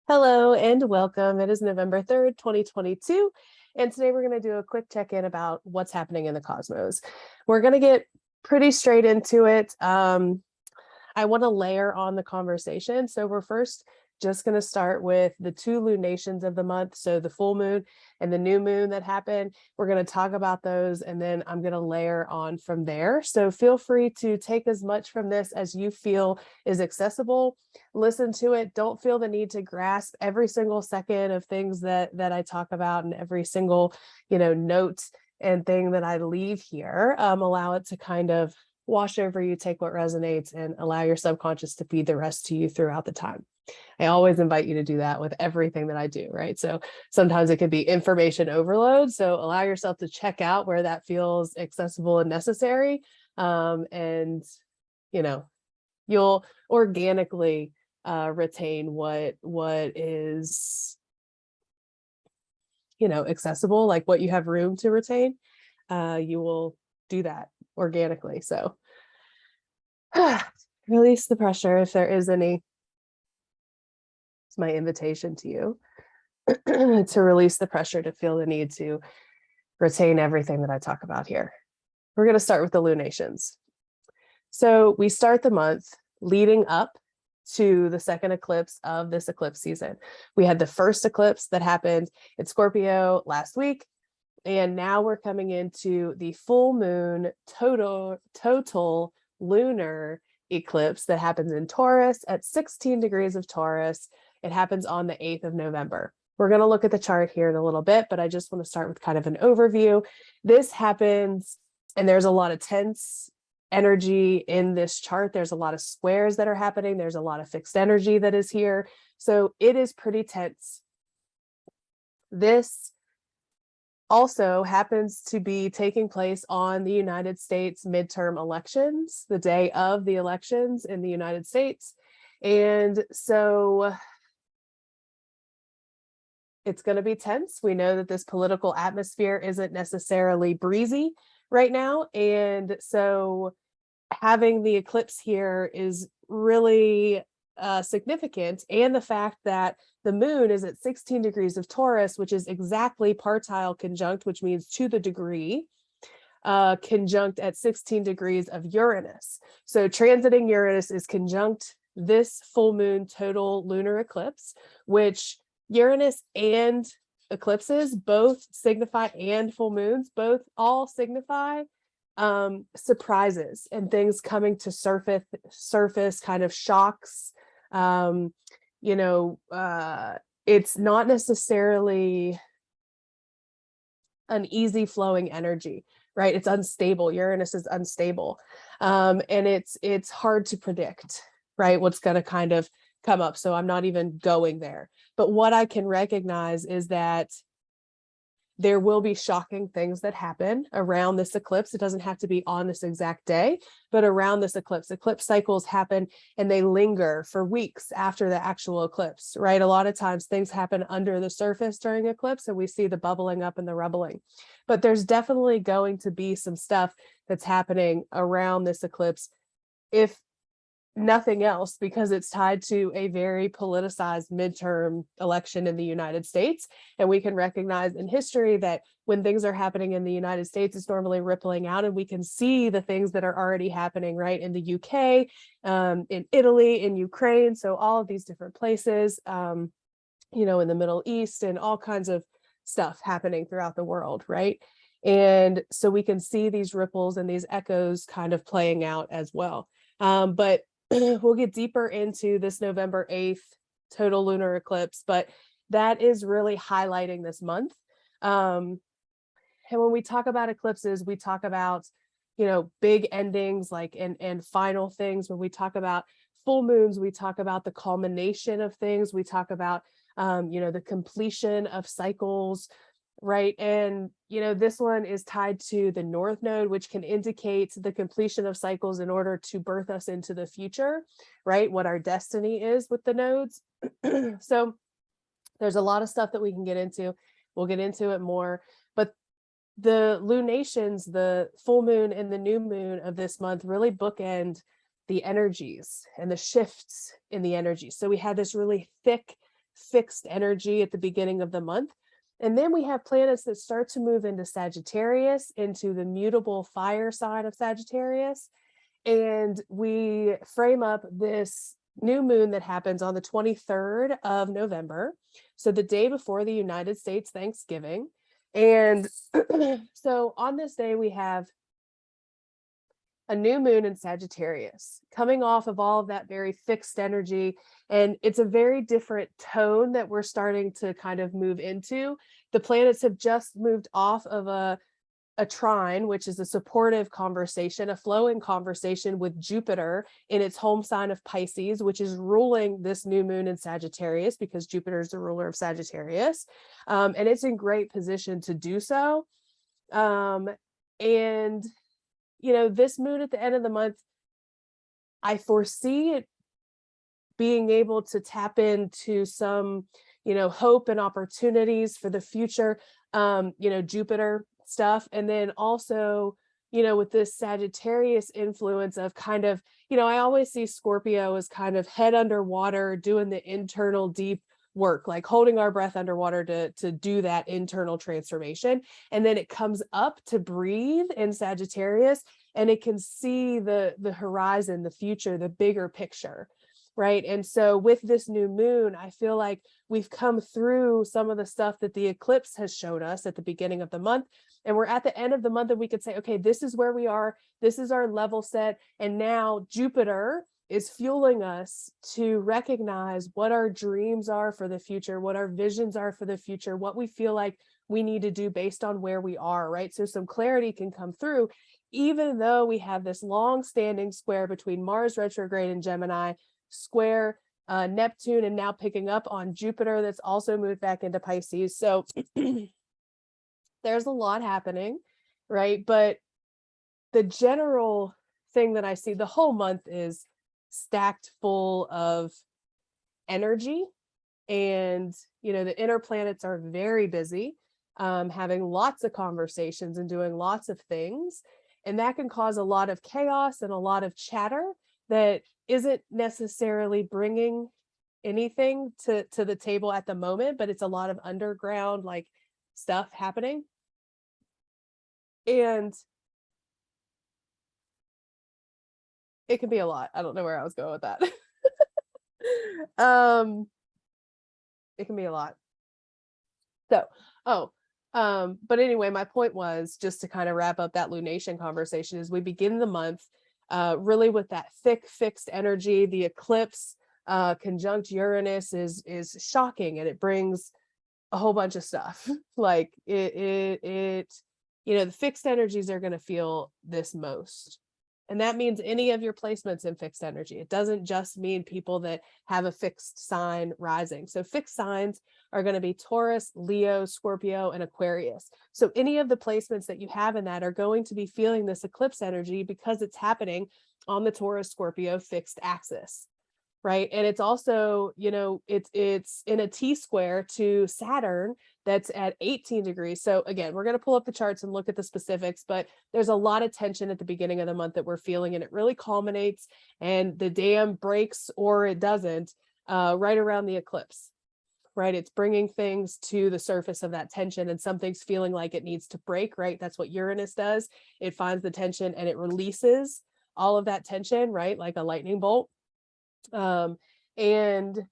Hello and welcome. It is November 3rd, 2022. And today we're going to do a quick check-in about what's happening in the cosmos. We're going to get pretty straight into it. I want to layer on the conversation. So we're first just going to start with the two lunations of the month. So the full moon and the new moon that happened. We're going to talk about those, and then I'm going to layer on from there. So feel free to take as much from this as you feel is accessible. Listen to it. Don't feel the need to grasp every single second of things that I talk about, and every single, note and thing that I leave here. Allow it to kind of wash over you, take what resonates, and allow your subconscious to feed the rest to you throughout the time. I always invite you to do that with everything that I do, right? So sometimes it could be information overload. So allow yourself to check out where that feels accessible and necessary. And, you'll organically retain what is, accessible, like what you have room to retain. You will do that organically. So release the pressure if there is any. It's my invitation to you to release the pressure, to feel the need to retain everything that I talk about here. We're going to start with the lunations. So we start the month leading up to the second eclipse of this eclipse season. We had the first eclipse that happened in Scorpio last week, and now we're coming into the full moon total lunar eclipse that happens in Taurus at 16 degrees of Taurus. It happens on the 8th of November. We're going to look at the chart here in a little bit, but I just want to start with kind of an overview. This happens, and there's a lot of tense energy in this chart. There's a lot of squares that are happening. There's a lot of fixed energy that is here. So it is pretty tense. This also happens to be taking place on the United States midterm elections, the day of the elections in the United States. And so it's going to be tense. We know that this political atmosphere isn't necessarily breezy right now. And so having the eclipse here is really significant. And the fact that the moon is at 16 degrees of Taurus, which is exactly partile conjunct, which means to the degree, conjunct at 16 degrees of Uranus. So transiting Uranus is conjunct this full moon total lunar eclipse, which Uranus and eclipses both signify, and full moons both all signify surprises and things coming to surface, kind of shocks. It's not necessarily an easy flowing energy, right? It's unstable. Uranus is unstable. And it's hard to predict, right? What's going to kind of come up. So I'm not even going there. But what I can recognize is that there will be shocking things that happen around this eclipse. It doesn't have to be on this exact day, but around this eclipse. Eclipse cycles happen and they linger for weeks after the actual eclipse, right? A lot of times things happen under the surface during eclipse, and we see the bubbling up and the rubbling. But there's definitely going to be some stuff that's happening around this eclipse, if nothing else, because it's tied to a very politicized midterm election in the United States. And we can recognize in history that when things are happening in the United States, it's normally rippling out, and we can see the things that are already happening, right? In the UK, in Italy, in Ukraine. So all of these different places, in the Middle East, and all kinds of stuff happening throughout the world, right? And so we can see these ripples and these echoes kind of playing out as well. But we'll get deeper into this November 8th total lunar eclipse, but that is really highlighting this month. And when we talk about eclipses, we talk about, big endings, like, and final things. When we talk about full moons, we talk about the culmination of things. We talk about, the completion of cycles, right? And, this one is tied to the North Node, which can indicate the completion of cycles in order to birth us into the future, right? What our destiny is with the nodes. So there's a lot of stuff that we can get into. We'll get into it more. But the lunations, the full moon and the new moon of this month, really bookend the energies and the shifts in the energy. So we had this really thick fixed energy at the beginning of the month. And then we have planets that start to move into Sagittarius, into the mutable fire sign of Sagittarius. And we frame up this new moon that happens on the 23rd of November. So the day before the United States Thanksgiving. And so on this day, we have a new moon in Sagittarius, coming off of all of that very fixed energy. And it's a very different tone that we're starting to kind of move into. The planets have just moved off of a trine, which is a supportive conversation, a flowing conversation with Jupiter in its home sign of Pisces, which is ruling this new moon in Sagittarius, because Jupiter is the ruler of Sagittarius. And it's in great position to do so. And this moon at the end of the month, I foresee it being able to tap into some, hope and opportunities for the future, Jupiter stuff. And then also, with this Sagittarius influence of kind of, I always see Scorpio as kind of head underwater, doing the internal deep work, like holding our breath underwater to do that internal transformation. And then it comes up to breathe in Sagittarius, and it can see the horizon, the future, the bigger picture. Right. And so with this new moon, I feel like we've come through some of the stuff that the eclipse has showed us at the beginning of the month. And we're at the end of the month, and we could say, okay, this is where we are. This is our level set. And now Jupiter is fueling us to recognize what our dreams are for the future, what our visions are for the future, what we feel like we need to do based on where we are, right? So some clarity can come through, even though we have this long-standing square between Mars retrograde in Gemini, square Neptune, and now picking up on Jupiter that's also moved back into Pisces. So there's a lot happening, right? But the general thing that I see the whole month is stacked full of energy. And, the inner planets are very busy, having lots of conversations and doing lots of things. And that can cause a lot of chaos and a lot of chatter that isn't necessarily bringing anything to the table at the moment, but it's a lot of underground like stuff happening. And it can be a lot. I don't know where I was going with that. It can be a lot. So, but anyway, my point was just to kind of wrap up that lunation conversation is we begin the month really with that thick fixed energy. The eclipse conjunct Uranus is shocking, and it brings a whole bunch of stuff. Like the fixed energies are going to feel this most. And that means any of your placements in fixed energy. It doesn't just mean people that have a fixed sign rising. So fixed signs are going to be Taurus, Leo, Scorpio, and Aquarius. So any of the placements that you have in that are going to be feeling this eclipse energy because it's happening on the Taurus Scorpio fixed axis. Right. And it's also, it's in a T square to Saturn that's at 18 degrees. So again, we're going to pull up the charts and look at the specifics, but there's a lot of tension at the beginning of the month that we're feeling, and it really culminates and the dam breaks or it doesn't right around the eclipse. Right. It's bringing things to the surface of that tension, and something's feeling like it needs to break. Right. That's what Uranus does. It finds the tension and it releases all of that tension, right? Like a lightning bolt. And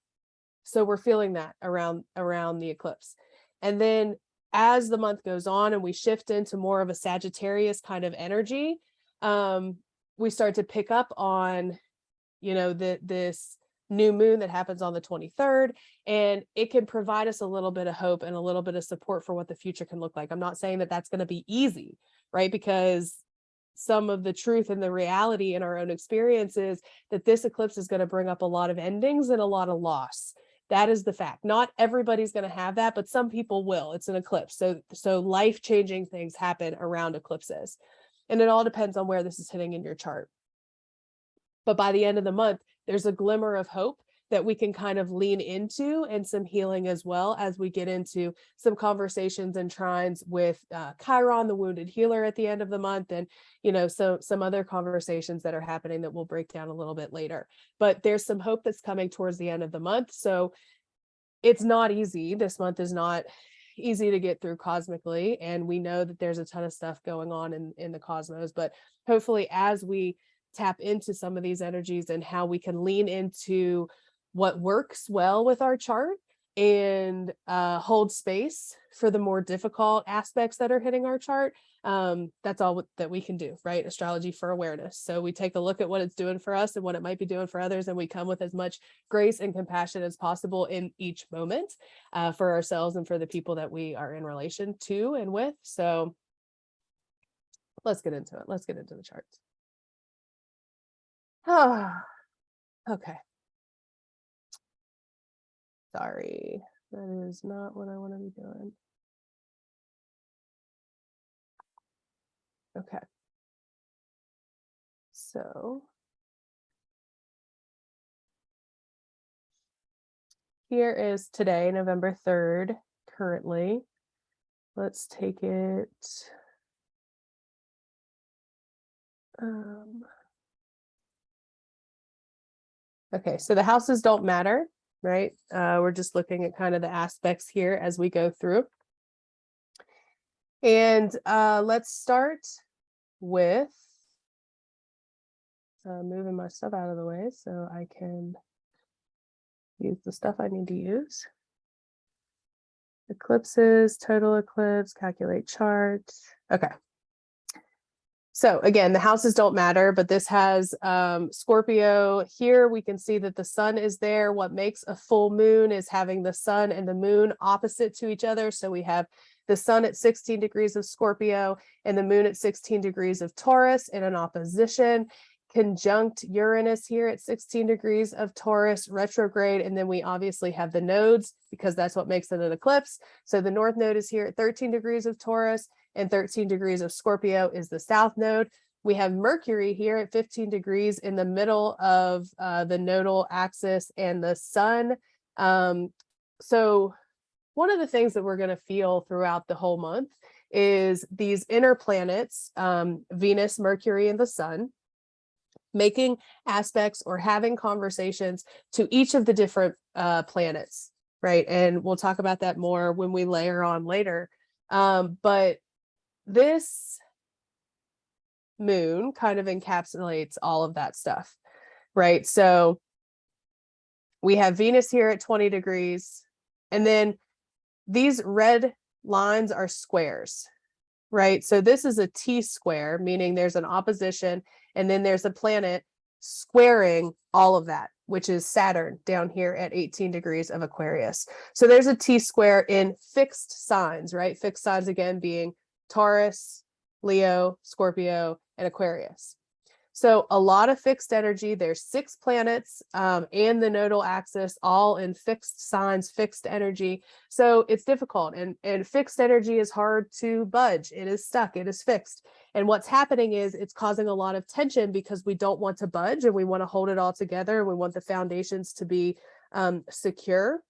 so we're feeling that around the eclipse. And then as the month goes on and we shift into more of a Sagittarius kind of energy, we start to pick up on, this new moon that happens on the 23rd, and it can provide us a little bit of hope and a little bit of support for what the future can look like. I'm not saying that that's going to be easy, right? Because some of the truth and the reality in our own experiences that this eclipse is going to bring up a lot of endings and a lot of loss. That is the fact. Not everybody's going to have that, but some people will. It's an eclipse. So life-changing things happen around eclipses. And it all depends on where this is hitting in your chart. But by the end of the month, there's a glimmer of hope that we can kind of lean into, and some healing as well, as we get into some conversations and trines with Chiron, the wounded healer, at the end of the month, and so some other conversations that are happening that we'll break down a little bit later. But there's some hope that's coming towards the end of the month. So it's not easy. This month is not easy to get through cosmically, and we know that there's a ton of stuff going on in the cosmos, but hopefully as we tap into some of these energies and how we can lean into what works well with our chart and hold space for the more difficult aspects that are hitting our chart, that's all that we can do, right? Astrology for awareness. So we take a look at what it's doing for us and what it might be doing for others, and we come with as much grace and compassion as possible in each moment, for ourselves and for the people that we are in relation to and with. So let's get into it. Let's get into the charts. Okay. Sorry, that is not what I want to be doing. Okay. So here is today, November 3rd, currently. Let's take it. Okay, so the houses don't matter, right? We're just looking at kind of the aspects here as we go through. And let's start with moving my stuff out of the way so I can use the stuff I need to use. Eclipses, total eclipse, calculate chart. Okay. So again, the houses don't matter, but this has Scorpio. Here we can see that the sun is there. What makes a full moon is having the sun and the moon opposite to each other. So we have the sun at 16 degrees of Scorpio and the moon at 16 degrees of Taurus in an opposition, conjunct Uranus here at 16 degrees of Taurus retrograde. And then we obviously have the nodes because that's what makes it an eclipse. So the north node is here at 13 degrees of Taurus and 13 degrees of Scorpio is the south node. We have Mercury here at 15 degrees in the middle of the nodal axis and the sun. So one of the things that we're going to feel throughout the whole month is these inner planets, Venus, Mercury, and the sun, making aspects or having conversations to each of the different planets, right? And we'll talk about that more when we layer on later. But this moon kind of encapsulates all of that stuff, right? So we have Venus here at 20 degrees, and then these red lines are squares, right? So this is a T-square, meaning there's an opposition, and then there's a planet squaring all of that, which is Saturn down here at 18 degrees of Aquarius. So there's a T-square in fixed signs, right? Fixed signs again being Taurus, Leo, Scorpio, and Aquarius. So a lot of fixed energy. There's 6 planets and the nodal axis, all in fixed signs, fixed energy. So it's difficult, and fixed energy is hard to budge. It is stuck, it is fixed. And what's happening is it's causing a lot of tension because we don't want to budge and we want to hold it all together. And we want the foundations to be secure.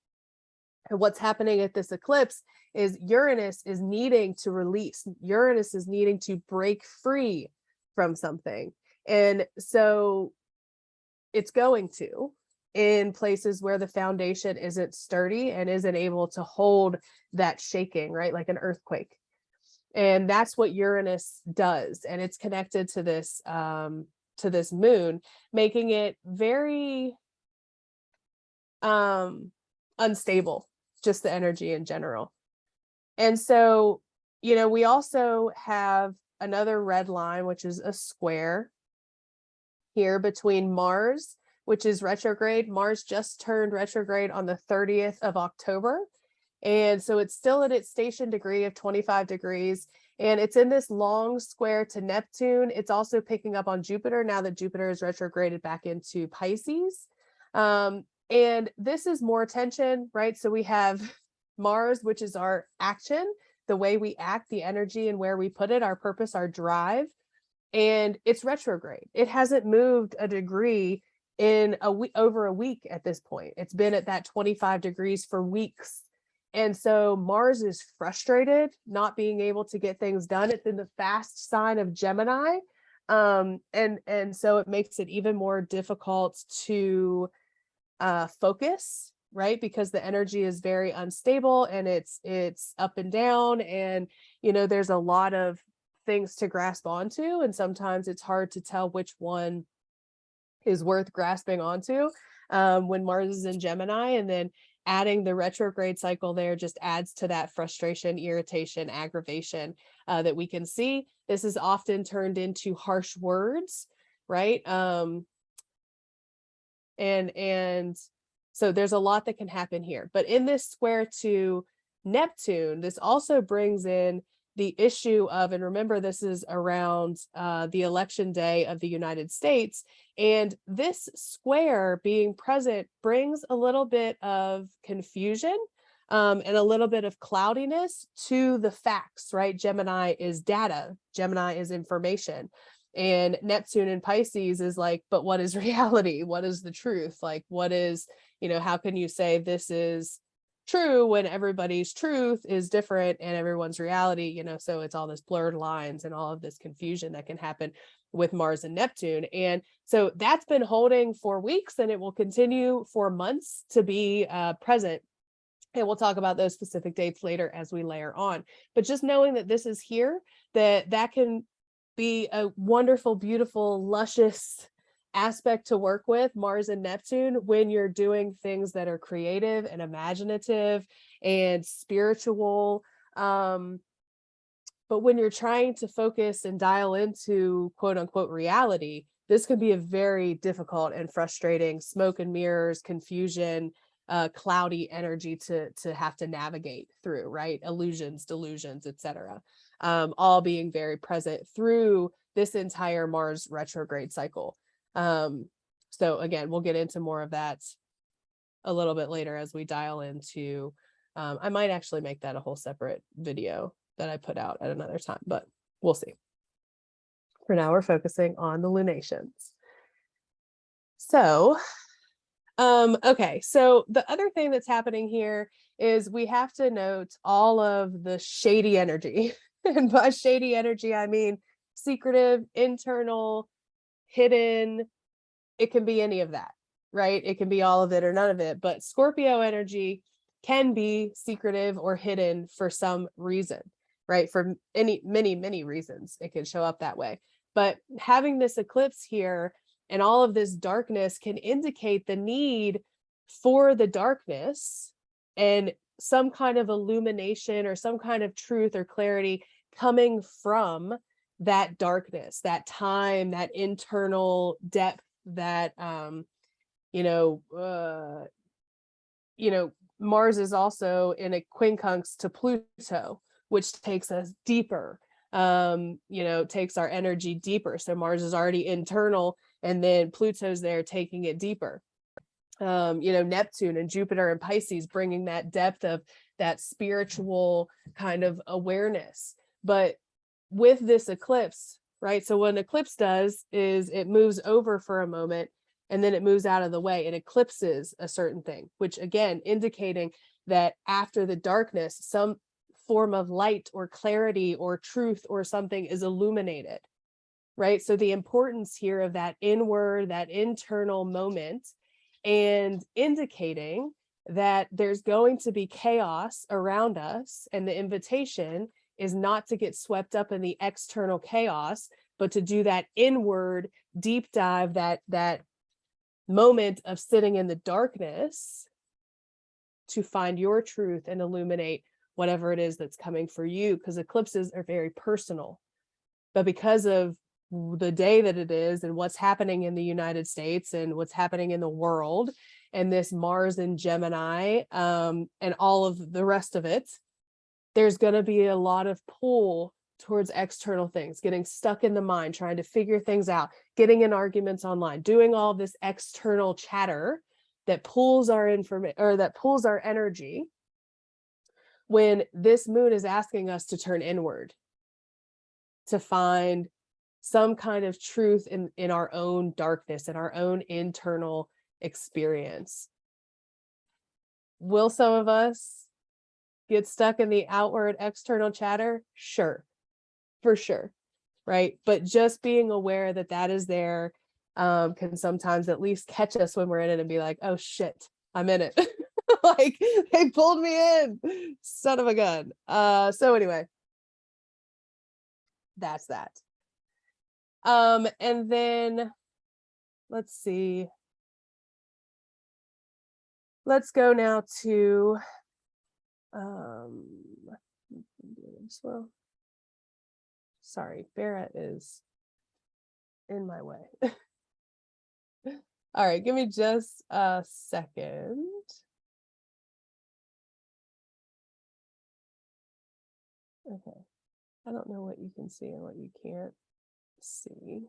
And what's happening at this eclipse is Uranus is needing to release. Uranus is needing to break free from something. And so it's going to, in places where the foundation isn't sturdy and isn't able to hold that shaking, right? Like an earthquake. And that's what Uranus does. And it's connected to this moon, making it very unstable, just the energy in general. And so, you know, we also have another red line, which is a square here between Mars, which is retrograde. Mars just turned retrograde on the 30th of October. And so it's still at its station degree of 25 degrees. And it's in this long square to Neptune. It's also picking up on Jupiter now that Jupiter is retrograded back into Pisces. And this is more tension, right? So we have Mars, which is our action, the way we act, the energy and where we put it, our purpose, our drive. And it's retrograde. It hasn't moved a degree in over a week at this point. It's been at that 25 degrees for weeks. And so Mars is frustrated, not being able to get things done. It's in the fast sign of Gemini. And so it makes it even more difficult to focus right? Because the energy is very unstable and it's up and down, and there's a lot of things to grasp onto, and sometimes it's hard to tell which one is worth grasping onto when Mars is in Gemini. And then adding the retrograde cycle there just adds to that frustration, irritation, aggravation that we can see. This is often turned into harsh words, right? And so there's a lot that can happen here. But in this square to Neptune, this also brings in the issue of, and remember, this is around the election day of the United States, and this square being present brings a little bit of confusion and a little bit of cloudiness to the facts, right? Gemini is data, Gemini is information, and Neptune in Pisces is like, but what is reality? What is the truth? Like, what is, how can you say this is true when everybody's truth is different and everyone's reality, so it's all this blurred lines and all of this confusion that can happen with Mars and Neptune. And so that's been holding for weeks, and it will continue for months to be present. And we'll talk about those specific dates later as we layer on. But just knowing that this is here, that can be a wonderful, beautiful, luscious aspect to work with, Mars and Neptune, when you're doing things that are creative and imaginative and spiritual. But when you're trying to focus and dial into quote unquote reality, this can be a very difficult and frustrating smoke and mirrors, confusion, cloudy energy to have to navigate through, right? Illusions, delusions, etc. All being very present through this entire Mars retrograde cycle. So again, we'll get into more of that a little bit later as we dial into, I might actually make that a whole separate video that I put out at another time, but we'll see. For now, we're focusing on the lunations. So, okay. So the other thing that's happening here is we have to note all of the shady energy. And by shady energy, I mean secretive, internal, hidden. It can be any of that, right? It can be all of it or none of it, but Scorpio energy can be secretive or hidden for some reason, right? For many reasons, it can show up that way. But having this eclipse here and all of this darkness can indicate the need for the darkness and some kind of illumination or some kind of truth or clarity coming from that darkness, that time, that internal depth, that Mars is also in a quincunx to Pluto, which takes us deeper, takes our energy deeper. So Mars is already internal, and then Pluto's there taking it deeper. Neptune and Jupiter and Pisces bringing that depth of that spiritual kind of awareness. But with this eclipse, right? So what an eclipse does is it moves over for a moment and then it moves out of the way. It eclipses a certain thing, which again, indicating that after the darkness, some form of light or clarity or truth or something is illuminated, right? So the importance here of that inward, that internal moment, and indicating that there's going to be chaos around us, and the invitation is not to get swept up in the external chaos, but to do that inward deep dive, that moment of sitting in the darkness to find your truth and illuminate whatever it is that's coming for you, because eclipses are very personal. But because of the day that it is and what's happening in the United States and what's happening in the world, and this Mars in Gemini, and all of the rest of it, there's going to be a lot of pull towards external things, getting stuck in the mind, trying to figure things out, getting in arguments online, doing all this external chatter that pulls our information, or that pulls our energy, when this moon is asking us to turn inward, to find some kind of truth in our own darkness and our own internal experience. Will some of us get stuck in the outward external chatter? Sure, for sure, right? But just being aware that that is there can sometimes at least catch us when we're in it and be like, oh shit, I'm in it. Like they pulled me in, son of a gun. So anyway, that's that. And then let's see. Let's go now to well, sorry, Barrett is in my way. All right, give me just a second. Okay, I don't know what you can see and what you can't see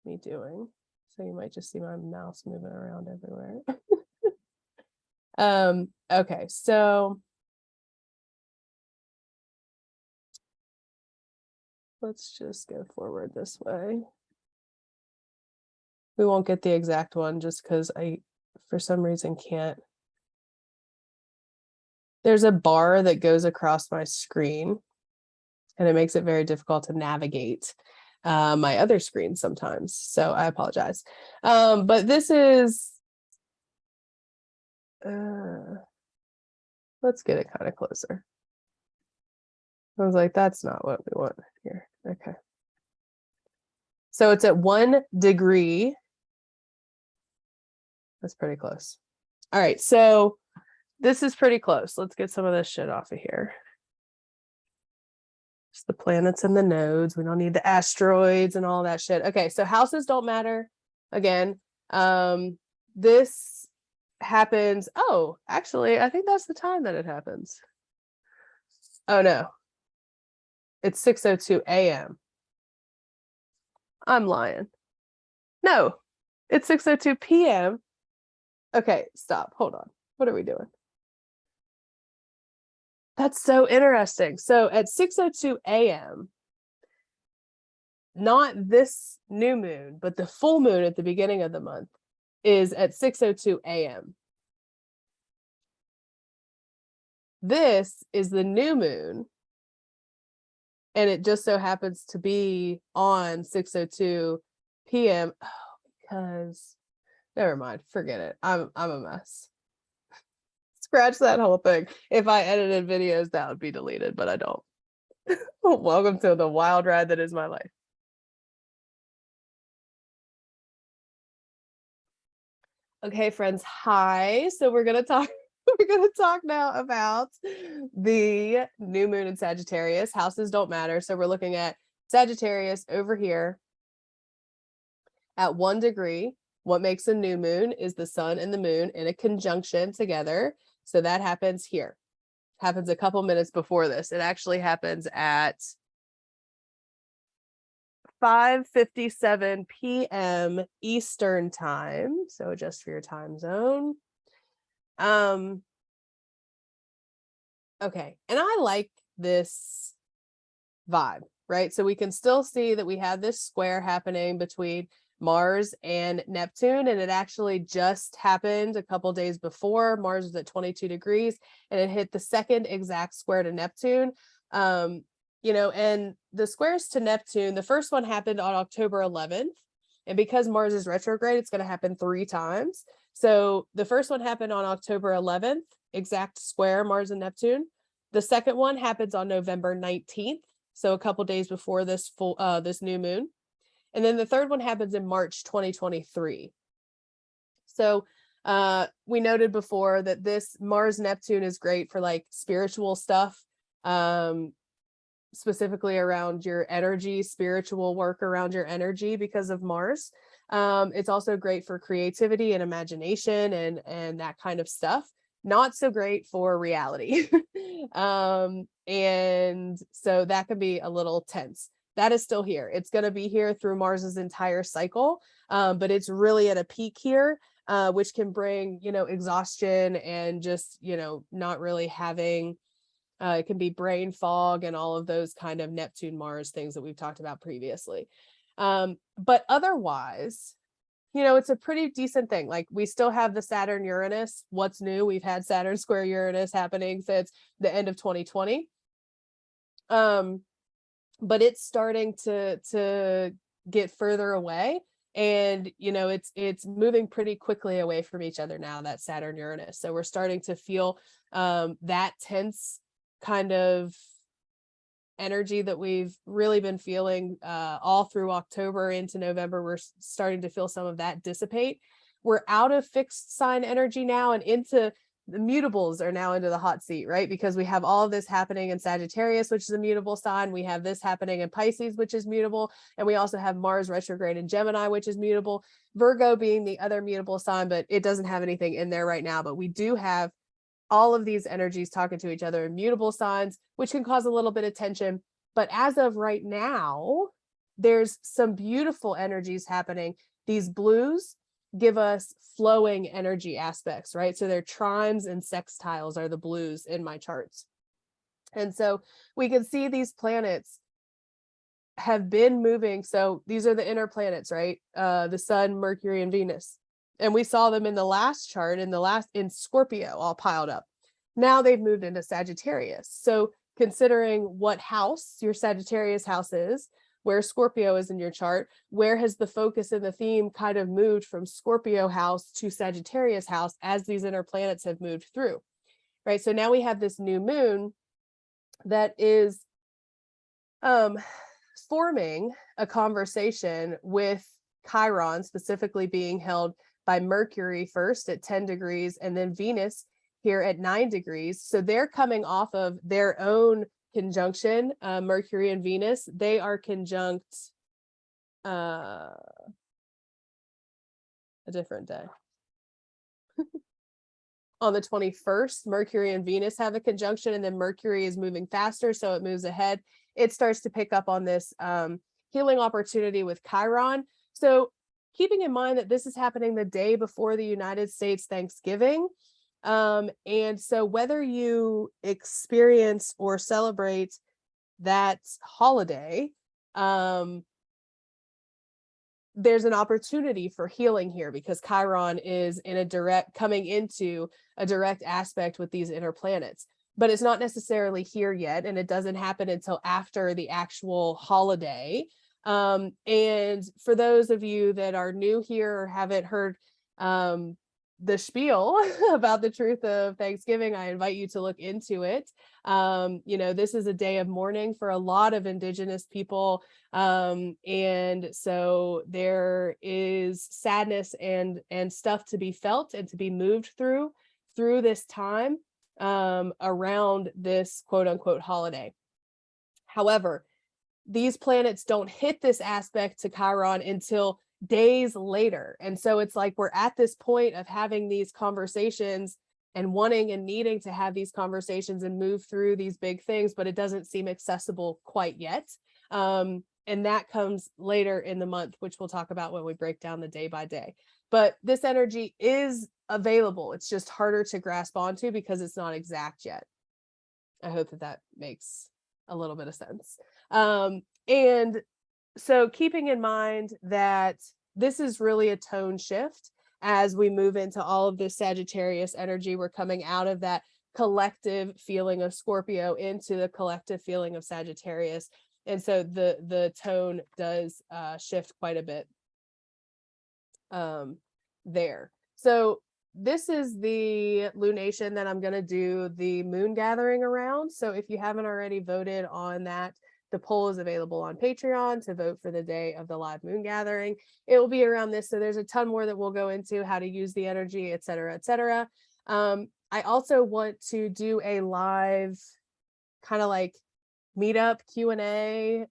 me doing, so you might just see my mouse moving around everywhere. Okay, so let's just go forward this way. We won't get the exact one just because I, for some reason, can't. There's a bar that goes across my screen, and it makes it very difficult to navigate my other screen sometimes. So I apologize. But this is, let's get it kind of closer. I was like, that's not what we want here. Okay. So it's at 1 degree. That's pretty close. All right, so this is pretty close. Let's get some of this shit off of here. Just the planets and the nodes. We don't need the asteroids and all that shit. Okay, so houses don't matter. Again, this happens. Oh, actually, I think that's the time that it happens. Oh no. It's 6:02 a.m. I'm lying. No, it's 6:02 p.m. Okay, stop. Hold on. What are we doing? That's so interesting. So at 6:02 a.m., not this new moon, but the full moon at the beginning of the month is at 6:02 a.m. This is the new moon, and it just so happens to be on 6:02 p.m. Oh, because never mind, forget it. I'm a mess. Scratch that whole thing. If I edited videos, that would be deleted, but I don't. Welcome to the wild ride that is my life. Okay, friends. Hi. So we're gonna talk now about the new moon in Sagittarius. Houses don't matter. So we're looking at Sagittarius over here at 1 degree. What makes a new moon is the sun and the moon in a conjunction together. So that happens here. Happens a couple minutes before this. It actually happens at 5:57 p.m. Eastern time. So adjust for your time zone. Okay, and I like this vibe, right? So we can still see that we have this square happening between Mars and Neptune, and it actually just happened a couple days before. Mars was at 22 degrees, and it hit the second exact square to Neptune. And the squares to Neptune, the first one happened on October 11th, and because Mars is retrograde, it's going to happen 3 times. So the first one happened on October 11th, exact square, Mars and Neptune. The second one happens on November 19th, so a couple days before this this new moon. And then the third one happens in March 2023. So we noted before that this Mars Neptune is great for like spiritual stuff, specifically around your energy, spiritual work around your energy because of Mars. It's also great for creativity and imagination and that kind of stuff. Not so great for reality. And so that can be a little tense. That is still here. It's going to be here through Mars's entire cycle, but it's really at a peak here, which can bring, exhaustion and just, not really having, it can be brain fog and all of those kind of Neptune Mars things that we've talked about previously. But otherwise, it's a pretty decent thing. Like we still have the Saturn Uranus. What's new? We've had Saturn square Uranus happening since the end of 2020. But it's starting to get further away. And, you know, it's moving pretty quickly away from each other now, that Saturn Uranus. So we're starting to feel that tense kind of energy that we've really been feeling all through October into November. We're starting to feel some of that dissipate. We're out of fixed sign energy now and into the mutables are now into the hot seat, right? Because we have all of this happening in Sagittarius, which is a mutable sign. We have this happening in Pisces, which is mutable. And we also have Mars retrograde in Gemini, which is mutable. Virgo being the other mutable sign, but it doesn't have anything in there right now. But we do have all of these energies talking to each other in mutable signs, which can cause a little bit of tension. But as of right now, there's some beautiful energies happening. These blues give us flowing energy aspects, right? So they're trimes and sextiles are the blues in my charts. And so we can see these planets have been moving. So these are the inner planets, right? The Sun, Mercury, and Venus. And we saw them in the last chart, in Scorpio, all piled up. Now they've moved into Sagittarius. So considering what house your Sagittarius house is, where Scorpio is in your chart, where has the focus and the theme kind of moved from Scorpio house to Sagittarius house as these inner planets have moved through, right? So now we have this new moon that is forming a conversation with Chiron, specifically being held by Mercury first at 10 degrees and then Venus here at 9 degrees. So they're coming off of their own conjunction, Mercury and Venus. They are conjunct a different day. On the 21st, Mercury and Venus have a conjunction, and then Mercury is moving faster, so it moves ahead. It starts to pick up on this healing opportunity with Chiron. So keeping in mind that this is happening the day before the United States Thanksgiving. And so whether you experience or celebrate that holiday, there's an opportunity for healing here because Chiron is coming into a direct aspect with these inner planets, but it's not necessarily here yet. And it doesn't happen until after the actual holiday. And for those of you that are new here or haven't heard, the spiel about the truth of Thanksgiving, I invite you to look into it. You know, this is a day of mourning for a lot of Indigenous people. And so there is sadness and stuff to be felt and to be moved through this time around this quote unquote holiday. However, these planets don't hit this aspect to Chiron until days later. And so it's like we're at this point of having these conversations and wanting and needing to have these conversations and move through these big things, but it doesn't seem accessible quite yet. And that comes later in the month, which we'll talk about when we break down the day by day. But this energy is available. It's just harder to grasp onto because it's not exact yet. I hope that makes a little bit of sense. And so keeping in mind that this is really a tone shift as we move into all of this Sagittarius energy, we're coming out of that collective feeling of Scorpio into the collective feeling of Sagittarius. And so the tone does shift quite a bit there. So this is the lunation that I'm going to do the moon gathering around. So if you haven't already voted on that, the poll is available on Patreon to vote for the day of the live moon gathering. It will be around this. So there's a ton more that we'll go into, how to use the energy, et cetera, et cetera. I also want to do a live kind of like meetup Q&A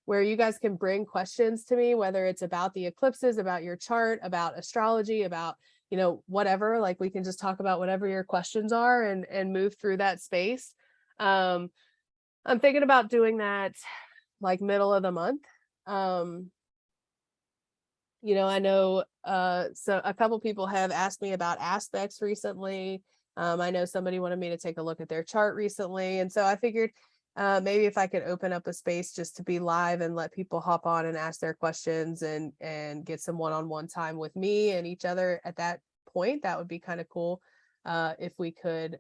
where you guys can bring questions to me, whether it's about the eclipses, about your chart, about astrology, about, you know, whatever. Like we can just talk about whatever your questions are and move through that space. I'm thinking about doing that like middle of the month. You know, I know so a couple people have asked me about aspects recently. I know somebody wanted me to take a look at their chart recently. And so I figured maybe if I could open up a space just to be live and let people hop on and ask their questions and get some one-on-one time with me and each other at that point, that would be kind of cool if we could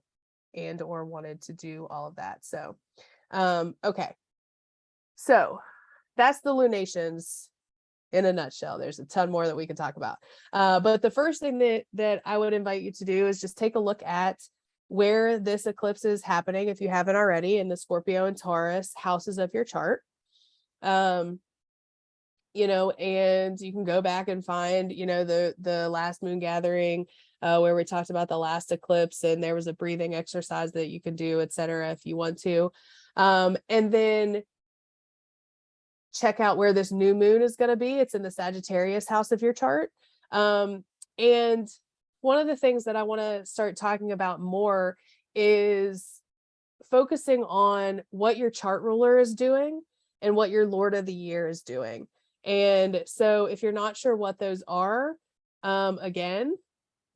and or wanted to do all of that. So okay, so that's the lunations in a nutshell. There's a ton more that we can talk about. But the first thing that I would invite you to do is just take a look at where this eclipse is happening, if you haven't already, in the Scorpio and Taurus houses of your chart. You know, and you can go back and find, you know, the last moon gathering, where we talked about the last eclipse, and there was a breathing exercise that you can do, etc., if you want to. And then check out where this new moon is going to be. It's in the Sagittarius house of your chart. And one of the things that I want to start talking about more is focusing on what your chart ruler is doing and what your Lord of the Year is doing. And so if you're not sure what those are, again,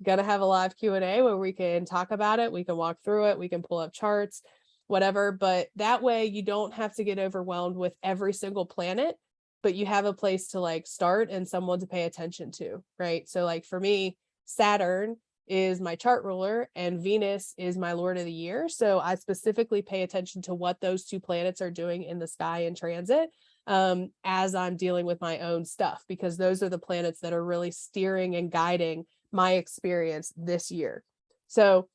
gonna have a live Q&A where we can talk about it. We can walk through it. We can pull up charts, whatever. But that way you don't have to get overwhelmed with every single planet, but you have a place to like start and someone to pay attention to, right? So like for me, Saturn is my chart ruler and Venus is my Lord of the Year. So I specifically pay attention to what those two planets are doing in the sky in transit, as I'm dealing with my own stuff, because those are the planets that are really steering and guiding my experience this year. So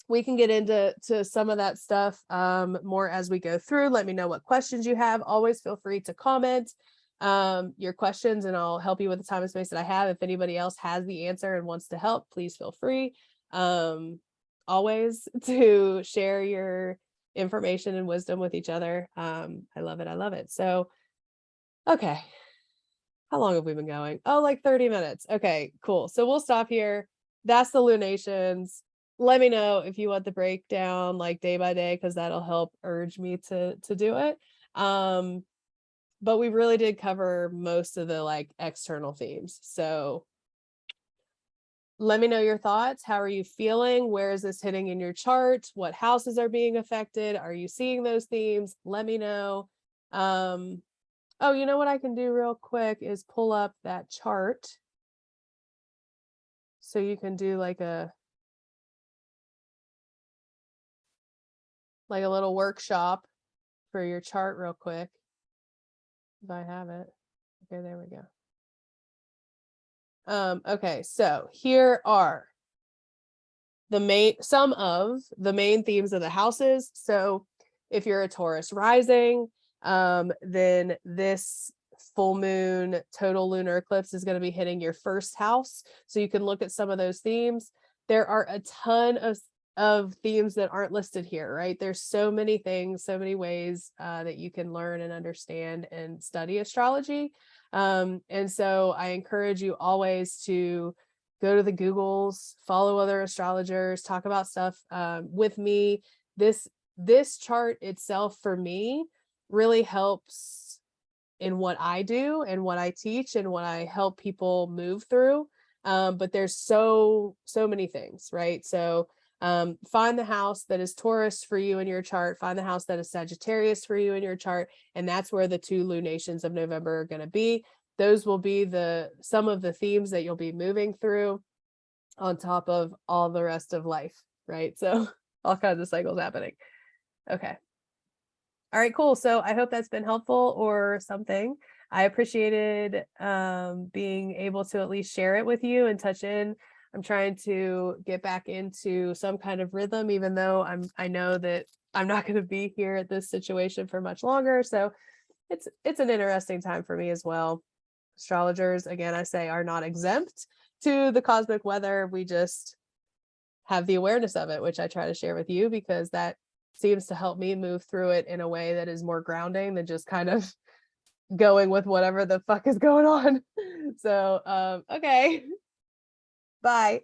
we can get into some of that stuff more as we go through. Let me know what questions you have. Always feel free to comment your questions and I'll help you with the time and space that I have. If anybody else has the answer and wants to help, please feel free always to share your information and wisdom with each other. I love it. I love it. So, okay. How long have we been going? Oh, like 30 minutes. Okay, cool. So we'll stop here. That's the lunations. Let me know if you want the breakdown like day by day, because that'll help urge me to do it. But we really did cover most of the like external themes. So let me know your thoughts. How are you feeling? Where is this hitting in your chart? What houses are being affected? Are you seeing those themes? Let me know. Oh, you know what I can do real quick is pull up that chart. So you can do like a little workshop for your chart real quick. If I have it. Okay, there we go. Okay, so here are some of the main themes of the houses. So if you're a Taurus rising, then this full moon total lunar eclipse is going to be hitting your first house. So you can look at some of those themes. There are a ton of themes that aren't listed here, right? There's so many things, so many ways that you can learn and understand and study astrology. And so I encourage you always to go to the Googles, follow other astrologers, talk about stuff with me. This chart itself for me really helps in what I do and what I teach and what I help people move through. But there's so many things, right? So find the house that is Taurus for you in your chart, find the house that is Sagittarius for you in your chart, and that's where the 2 lunations of November are going to be. Those will be some of the themes that you'll be moving through on top of all the rest of life, right? So all kinds of cycles happening. Okay. All right, cool. So I hope that's been helpful or something. I appreciated being able to at least share it with you and touch in. I'm trying to get back into some kind of rhythm, even though I know that I'm not going to be here at this situation for much longer. So it's an interesting time for me as well. Astrologers, again, I say, are not exempt to the cosmic weather. We just have the awareness of it, which I try to share with you because that seems to help me move through it in a way that is more grounding than just kind of going with whatever the fuck is going on. So, okay. Bye.